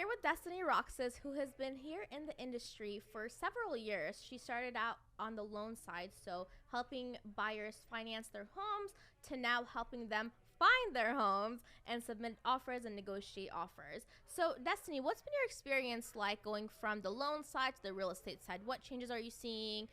here with Destiny Roxas, who has been here in the industry for several years. She started out on the loan side, so helping buyers finance their homes, to now helping them find their homes and submit offers and negotiate offers. So, Destiny, what's been your experience like going from the loan side to the real estate side? What changes are you seeing?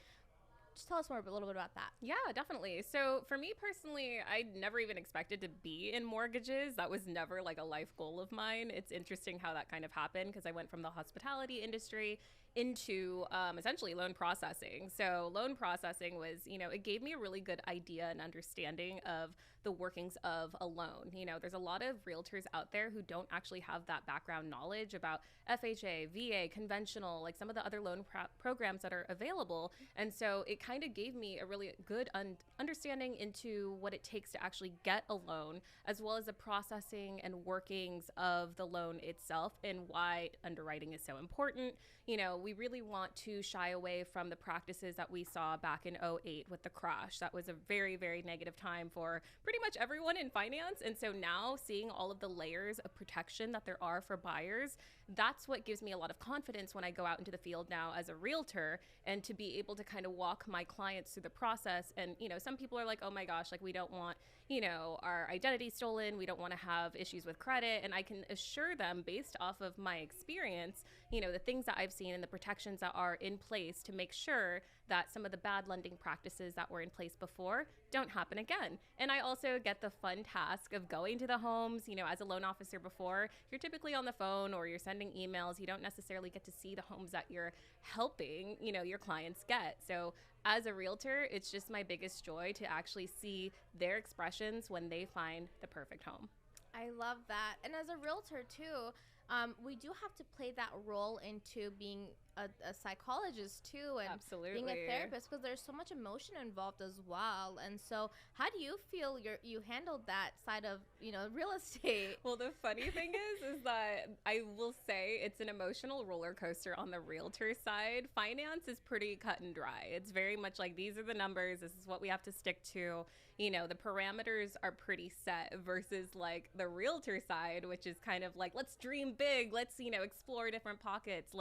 Just tell us more a little bit about that. Yeah, definitely. So for me personally, I never even expected to be in mortgages. That was never like a life goal of mine. It's interesting how that kind of happened because I went from the hospitality industry into essentially loan processing. So loan processing was, it gave me a really good idea and understanding of the workings of a loan. There's a lot of realtors out there who don't actually have that background knowledge about FHA, VA, conventional, like some of the other loan programs that are available. And so it kind of gave me a really good understanding into what it takes to actually get a loan, as well as the processing and workings of the loan itself and why underwriting is so important. We really want to shy away from the practices that we saw back in '08 with the crash. That was a very, very negative time for pretty much everyone in finance. And so now seeing all of the layers of protection that there are for buyers, that's what gives me a lot of confidence when I go out into the field now as a realtor, and to be able to kind of walk my clients through the process. And, some people are like, oh my gosh, like we don't want, our identity stolen. We don't want to have issues with credit. And I can assure them based off of my experience, the things that I've seen and the protections that are in place to make sure that some of the bad lending practices that were in place before don't happen again. And I also get the fun task of going to the homes. As a loan officer before, you're typically on the phone or you're sending emails. You don't necessarily get to see the homes that you're helping, your clients get. So as a realtor, it's just my biggest joy to actually see their expressions when they find the perfect home. I love that. And as a realtor, too, we do have to play that role into being a psychologist too, and Absolutely. being a therapist, because there's so much emotion involved as well. And so how do you feel you handled that side of real estate? Well, the funny thing is that I will say it's an emotional roller coaster on the realtor side. Finance is pretty cut and dry. It's very much like, these are the numbers, this is what we have to stick to. The parameters are pretty set, versus like the realtor side, which is kind of like, let's dream big, let's explore different pockets,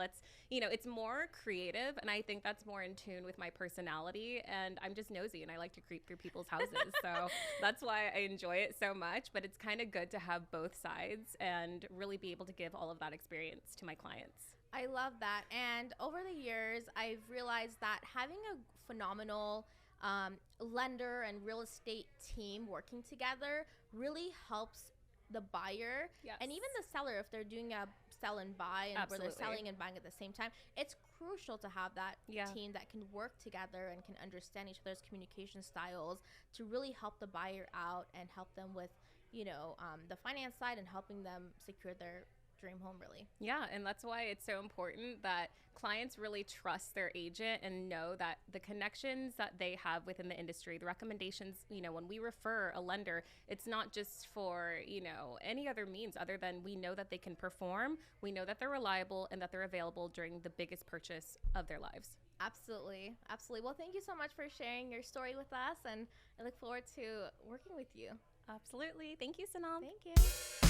it's more creative, and I think that's more in tune with my personality. And I'm just nosy, and I like to creep through people's houses. So that's why I enjoy it so much. But it's kind of good to have both sides and really be able to give all of that experience to my clients. I love that. And over the years, I've realized that having a phenomenal lender and real estate team working together really helps the buyer, Yes. and even the seller, if they're doing a sell and buy, and where they're Absolutely. selling and buying at the same time. It's crucial to have that Yeah. team that can work together and can understand each other's communication styles to really help the buyer out and help them with the finance side, and helping them secure their dream home, really. Yeah, and that's why it's so important that clients really trust their agent and know that the connections that they have within the industry, the recommendations, when we refer a lender, it's not just for, any other means other than we know that they can perform, we know that they're reliable, and that they're available during the biggest purchase of their lives. Absolutely. Absolutely. Well, thank you so much for sharing your story with us, and I look forward to working with you. Absolutely. Thank you, Sanam. Thank you.